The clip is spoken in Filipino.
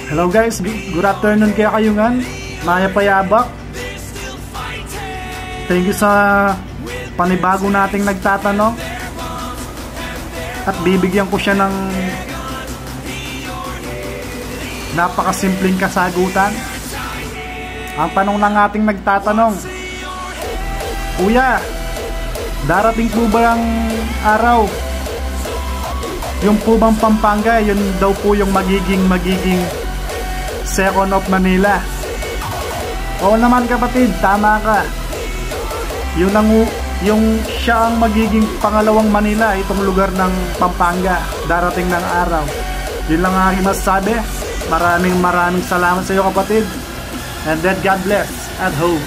Hello guys, good afternoon kaya kayungan. Maya Payabak. Thank you sa panibago nating nagtatanong. At bibigyan ko siya ng napakasimpleng kasagutan. Ang tanong ng ating nagtatanong: Kuya, darating po ba ang araw? Yung po bang Pampanga, yun daw po yung magiging second of Manila? Oo naman kapatid, tama ka. Yung siya ang magiging pangalawang Manila, itong lugar ng Pampanga, darating ng araw. Yun lang ang aking masasabi. Maraming salamat sa iyo kapatid. And then God bless at home.